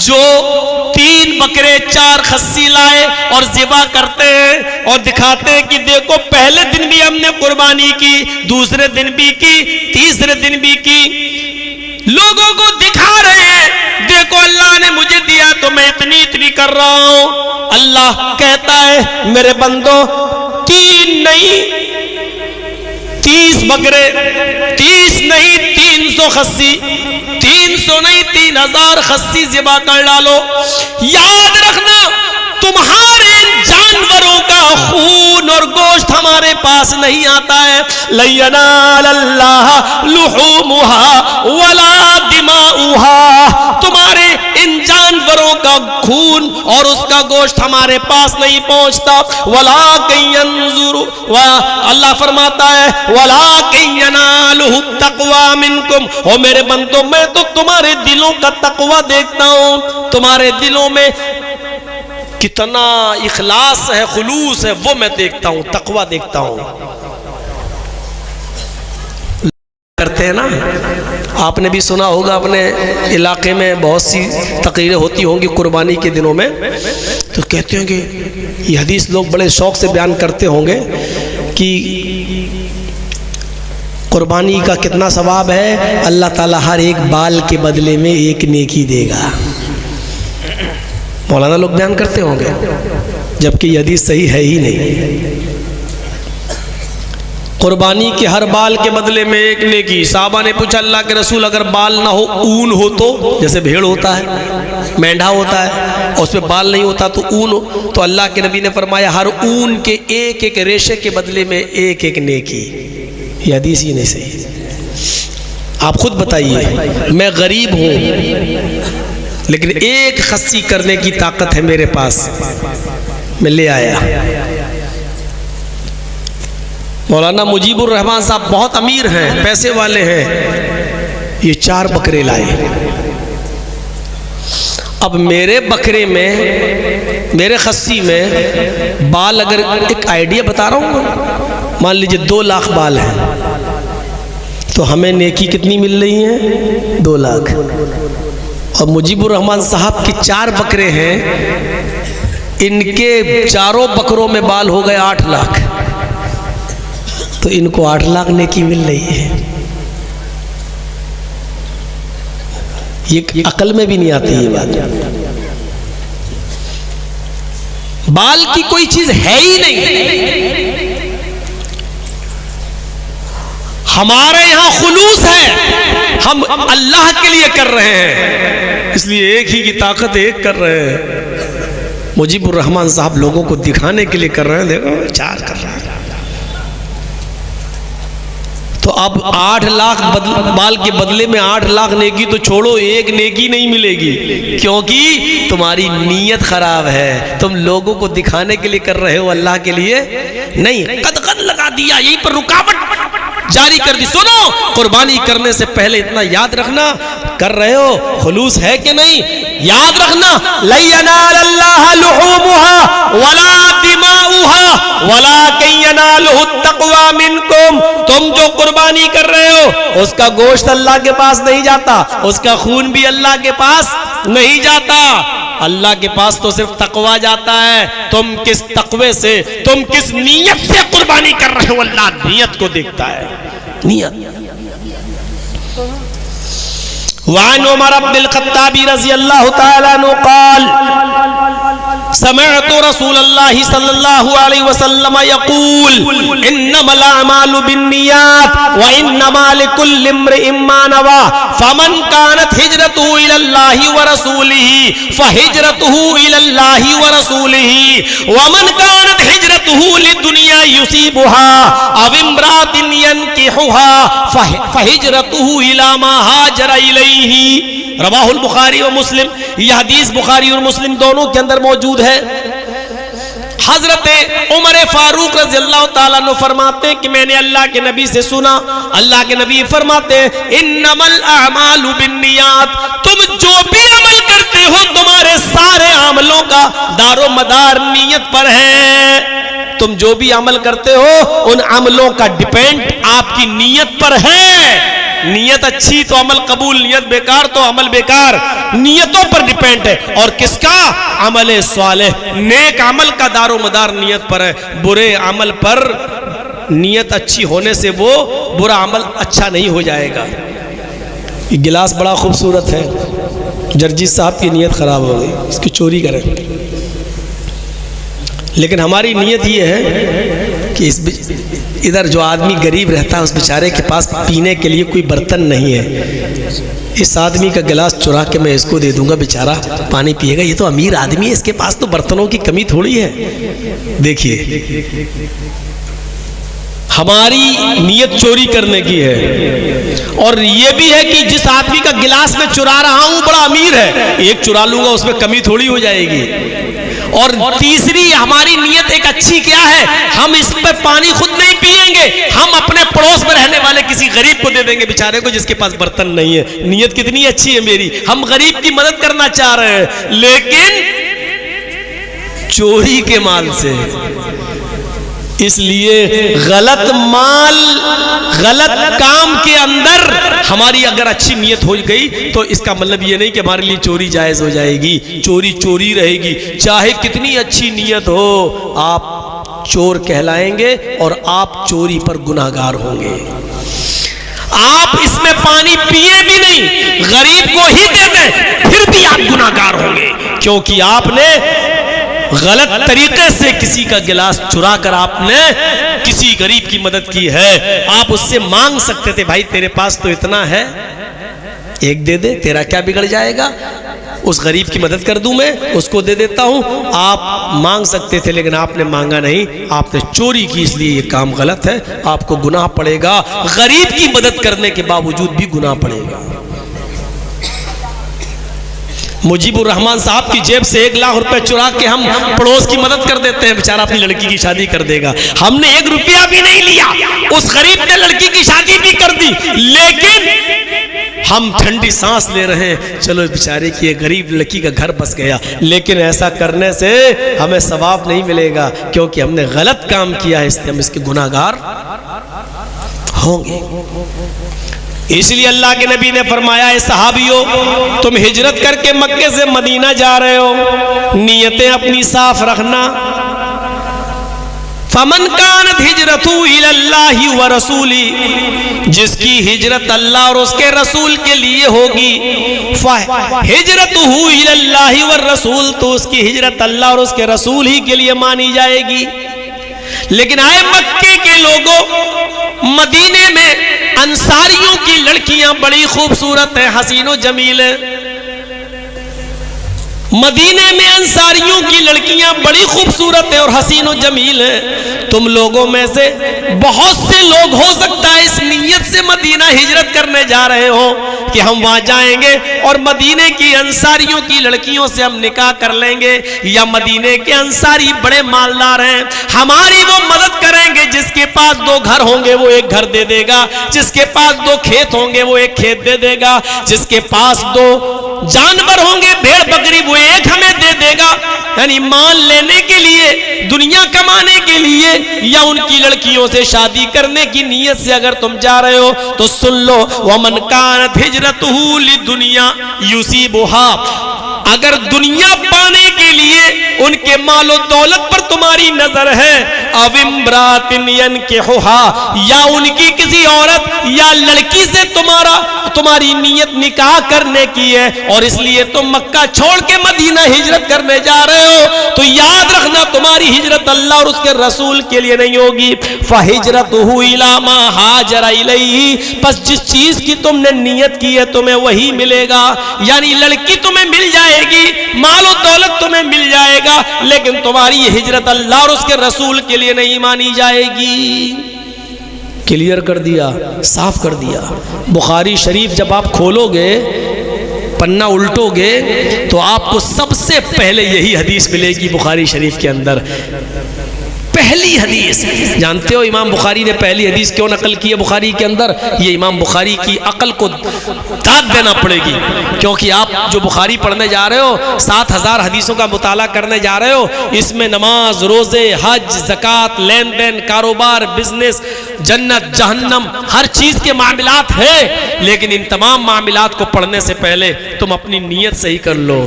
جو 3 بکرے 4 خصی لائے اور ذبح کرتے ہیں اور دکھاتے ہیں کہ دیکھو پہلے دن بھی ہم نے قربانی کی، دوسرے دن بھی کی، تیسرے دن بھی کی، لوگوں کو دکھا رہے ہیں دیکھو اللہ نے مجھے دیا تو میں اتنی کر رہا ہوں۔ اللہ کہتا ہے میرے بندو 3 نہیں 30 بکرے، 30 نہیں 300 خصی، 300 نہیں 3000 خصی ذبح کر ڈالو۔ یاد رکھنا تمہارے جانوروں کا خون اور گوشت ہمارے پاس نہیں آتا ہے۔ لَن يَنَالَ اللَّهَ لُحُومُهَا وَلَا دِمَاؤُهَا، تمہارے ان جانوروں کا خون اور اس کا گوشت ہمارے پاس نہیں پہنچتا۔ وَلَٰكِن يَنظُرُ، اللہ فرماتا ہے وَلَٰكِن يَنَالُهُ التَّقْوَىٰ مِنكُمْ، او میرے بندو میں تو تمہارے دلوں کا تقوی دیکھتا ہوں، تمہارے دلوں میں کتنا اخلاص ہے، خلوص ہے، وہ میں دیکھتا ہوں، تقوی دیکھتا ہوں۔ کرتے ہیں نا، آپ نے بھی سنا ہوگا اپنے علاقے میں بہت سی تقریریں ہوتی ہوں گی قربانی کے دنوں میں، تو کہتے ہیں کہ یہ حدیث لوگ بڑے شوق سے بیان کرتے ہوں گے کہ قربانی کا کتنا ثواب ہے، اللہ تعالیٰ ہر ایک بال کے بدلے میں ایک نیکی دے گا۔ مولانا لوگ بیان کرتے ہوں گے، جبکہ یہ حدیث صحیح ہے ہی نہیں۔ قربانی کے ہر بال کے بدلے میں ایک نیکی۔ صحابہ نے پوچھا اللہ کے رسول اگر بال نہ ہو، اون ہو تو، جیسے بھیڑ ہوتا ہے، مینڈھا ہوتا ہے اور اس پہ بال نہیں ہوتا تو اون ہو، تو اللہ کے نبی نے فرمایا ہر اون کے ایک ریشے کے بدلے میں ایک نیکی۔ یہ حدیث ہی نہیں صحیح۔ آپ خود بتائیے، میں غریب ہوں لیکن ایک خصی کرنے کی طاقت ہے میرے پاس، میں لے آیا۔ مولانا مجیب الرحمان صاحب بہت امیر ہیں، پیسے والے ہیں، یہ 4 بکرے لائے۔ اب میرے بکرے میں، میرے خصی میں بال، اگر ایک آئیڈیا بتا رہا ہوں، مان لیجئے 2 لاکھ بال ہیں تو ہمیں نیکی کتنی مل رہی ہے؟ 2 لاکھ۔ اور مجیب الرحمان صاحب کے 4 بکرے ہیں، ان کے 4 بکروں میں بال ہو گئے 8 لاکھ، تو ان کو 8 لاکھ نیکی مل رہی ہے۔ یہ عقل میں بھی نہیں آتی یہ بات۔ بال کی کوئی چیز ہے ہی نہیں، ہمارے یہاں خلوص ہے، ہم اللہ کے لیے کر رہے ہیں، اس لیے ایک ہی کی طاقت ایک کر رہے ہیں۔ مجیب الرحمان صاحب لوگوں کو دکھانے کے لیے کر رہے ہیں، دیکھو 4 کر رہے ہیں، تو اب 8 لاکھ بال کے بدلے میں 8 لاکھ نیکی تو چھوڑو، ایک نیکی نہیں ملے گی، کیونکہ تمہاری نیت خراب ہے، تم لوگوں کو دکھانے کے لیے کر رہے ہو، اللہ کے لیے نہیں۔ قد لگا دیا، یہیں پر رکاوٹ جاری کر دی۔ سنو، قربانی کرنے سے پہلے اتنا یاد رکھنا، کر رہے ہو خلوص ہے کہ نہیں، یاد رکھنا لَن يَنَالَ اللَّهَ لُحُومُهَا وَلَا دِمَاؤُهَا وَلَٰكِن يَنَالُهُ التَّقْوَىٰ مِنكُمْ، تم جو قربانی کر رہے ہو اس کا گوشت اللہ کے پاس نہیں جاتا، اس کا خون بھی اللہ کے پاس نہیں جاتا، اللہ کے پاس تو صرف تقوی جاتا ہے۔ تم کس تقوی سے، تم کس نیت سے قربانی کر رہے ہو، اللہ نیت کو دیکھتا ہے، نیت۔ وعن عمر بن الخطاب رضی اللہ تعالیٰ عنہ قال سمعت رسول اللہ صلی اللہ علیہ وسلم یقول انما الاعمال بالنیات وانما لكل امرئ ما نوى فمن كانت هجرته الى الله ورسوله فهجرته الى الله ورسوله ومن كانت هجرته لدنيا يصيبها او امرأة ينكحها فهجرته الى ما هاجر اليه۔ رواہ البخاری و مسلم، یہ حدیث بخاری اور مسلم دونوں کے اندر موجود ہے۔ حضرت عمر فاروق رضی اللہ تعالیٰ عنہ فرماتے ہیں کہ میں نے اللہ کے نبی سے سنا، اللہ کے نبی فرماتے ہیں انما الاعمال بالنیات، تم جو بھی عمل کرتے ہو تمہارے سارے عملوں کا دار و مدار نیت پر ہے، تم جو بھی عمل کرتے ہو ان عملوں کا ڈیپینڈ آپ کی نیت پر ہے۔ نیت اچھی تو عمل قبول، نیت بیکار تو عمل بیکار. نیتوں پر ڈیپینڈ ہے. اور کس کا؟ عمل صالح. نیک عمل کا دار و مدار نیت پر ہے. برے عمل پر نیت اچھی ہونے سے وہ برا عمل اچھا نہیں ہو جائے گا. یہ گلاس بڑا خوبصورت ہے، جرجیت صاحب کی نیت خراب ہو گئی، اس کی چوری کریں. لیکن ہماری نیت یہ ہے کہ ادھر جو آدمی غریب رہتا ہے اس بیچارے کے پاس پینے کے لیے کوئی برتن نہیں ہے، اس آدمی کا گلاس چرا کے میں اس کو دے دوں گا، بیچارہ پانی پیے گا. یہ تو امیر آدمی ہے، اس کے پاس تو برتنوں کی کمی تھوڑی ہے. دیکھیے ہماری نیت چوری کرنے کی ہے. اور یہ بھی ہے کہ جس آدمی کا گلاس میں چرا رہا ہوں بڑا امیر ہے، ایک چرا لوں گا اس میں کمی تھوڑی ہو جائے گی. اور تیسری ہماری نیت ایک اچھی کیا ہے؟ ہم اس پہ پانی خود نہیں پیئیں گے، ہم اپنے پڑوس میں رہنے والے کسی غریب کو دے دیں گے، بیچارے کو جس کے پاس برتن نہیں ہے. نیت کتنی اچھی ہے میری، ہم غریب کی مدد کرنا چاہ رہے ہیں لیکن چوری کے مال سے. اس لیے غلط مال، غلط کام کے اندر ہماری اگر اچھی نیت ہو گئی تو اس کا مطلب یہ نہیں کہ ہمارے لیے چوری جائز ہو جائے گی. چوری چوری رہے گی، چاہے کتنی اچھی نیت ہو، آپ چور کہلائیں گے اور آپ چوری پر گناہگار ہوں گے. آپ اس میں پانی پیے بھی نہیں، غریب کو ہی دے دیں، پھر بھی آپ گناہگار ہوں گے، کیونکہ آپ نے غلط طریقے سے کسی کا گلاس چرا کر آپ نے کسی غریب کی مدد کی ہے. آپ اس سے مانگ سکتے تھے، بھائی تیرے پاس تو اتنا ہے، ایک دے دے، تیرا کیا بگڑ جائے گا، اس غریب کی مدد کر دوں میں، اس کو دے دیتا ہوں. آپ مانگ سکتے تھے لیکن آپ نے مانگا نہیں، آپ نے چوری کی، اس لیے یہ کام غلط ہے، آپ کو گناہ پڑے گا. غریب کی مدد کرنے کے باوجود بھی گناہ پڑے گا. مجیب الرحمان صاحب کی جیب سے 1 لاکھ روپے چرا کے ہم پڑوس کی مدد کر دیتے ہیں، بیچارہ اپنی لڑکی کی شادی کر دے گا. ہم نے 1 روپیہ بھی نہیں لیا، اس غریب نے لڑکی کی شادی بھی کر دی، لیکن ہم ٹھنڈی سانس لے رہے ہیں، چلو بیچارے کی ایک غریب لڑکی کا گھر بس گیا. لیکن ایسا کرنے سے ہمیں ثواب نہیں ملے گا، کیونکہ ہم نے غلط کام کیا ہے، اس لیے ہم اس کے گناہگار ہوں گے. اس لیے اللہ کے نبی نے فرمایا، اے صحابیو تم ہجرت کر کے مکے سے مدینہ جا رہے ہو، نیتیں اپنی صاف رکھنا. فمن کانت ہجرتہ الی اللہ ورسولہ، جس کی ہجرت اللہ اور اس کے رسول کے لیے ہوگی، ہجرتہ الی اللہ والرسول، تو اس کی ہجرت اللہ اور اس کے رسول ہی کے لیے مانی جائے گی. لیکن آئے مکے کے لوگوں، مدینے میں انصاریوں کی لڑکیاں بڑی خوبصورت ہیں، حسین و جمیل ہیں. مدینے میں انصاریوں کی لڑکیاں بڑی خوبصورت ہیں اور حسین و جمیل ہیں. تم لوگوں میں سے بہت سے لوگ ہو سکتا ہے اس نیت سے مدینہ ہجرت کرنے جا رہے ہو کہ ہم وہاں جائیں گے اور مدینے کی انصاریوں کی لڑکیوں سے ہم نکاح کر لیں گے، یا مدینے کے انصاری بڑے مالدار ہیں، ہماری وہ مدد کریں گے، جس کے پاس 2 گھر ہوں گے وہ 1 گھر دے دے گا، جس کے پاس 2 کھیت ہوں گے وہ 1 کھیت دے دے گا، جس کے پاس 2 جانور ہوں گے بھیڑ بکری وہ 1 ہمیں دے دے گا. یعنی مال لینے کے لیے، دنیا کمانے کے لیے، یا ان کی لڑکیوں سے شادی کرنے کی نیت سے اگر تم جا رہے ہو تو سن لو، وَمَنْ كَانَتْ هِجْرَتُهُ لِلدُّنْيَا يُصِيبُهَا، اگر دنیا پانے کے لیے ان کے مال و دولت پر تمہاری نظر ہے، اَوْ امْرَأَةٍ يَنْكِحُهَا، یا ان کی کسی عورت یا لڑکی سے تمہاری نیت نکاح کرنے کی ہے، اور اس لیے تم مکہ چھوڑ کے مدینہ ہجرت کرنے جا رہے ہو، تو یاد رکھنا تمہاری ہجرت اللہ اور اس کے رسول کے لیے نہیں ہوگی. فَهِجْرَتُهُ إِلَىٰ مَا هَاجَرَ إِلَيْهِ، پس جس چیز کی تم نے نیت کی ہے تمہیں وہی ملے گا. یعنی لڑکی تمہیں مل جائے گی، مال و دولت تمہیں مل جائے گا، لیکن تمہاری یہ ہجرت اللہ اور اس کے رسول کے لیے نہیں مانی جائے گی. کلیئر کر دیا، صاف کر دیا. بخاری شریف جب آپ کھولو گے، پنہ الٹو گے، تو آپ کو سب سے پہلے یہی حدیث ملے گی بخاری شریف کے اندر. پہلی حدیث جانتے ہو امام بخاری نے پہلی حدیث کیوں نقل کی ہے بخاری کے اندر؟ یہ امام بخاری کی عقل کو داد دینا پڑے گی، کیونکہ آپ جو بخاری پڑھنے جا رہے ہو 7000 حدیثوں کا مطالعہ کرنے جا رہے ہو، اس میں نماز، روزے، حج، زکوٰۃ، لین دین، کاروبار، بزنس، جنت، جہنم، ہر چیز کے معاملات ہیں، لیکن ان تمام معاملات کو پڑھنے سے پہلے تم اپنی نیت صحیح کر لو۔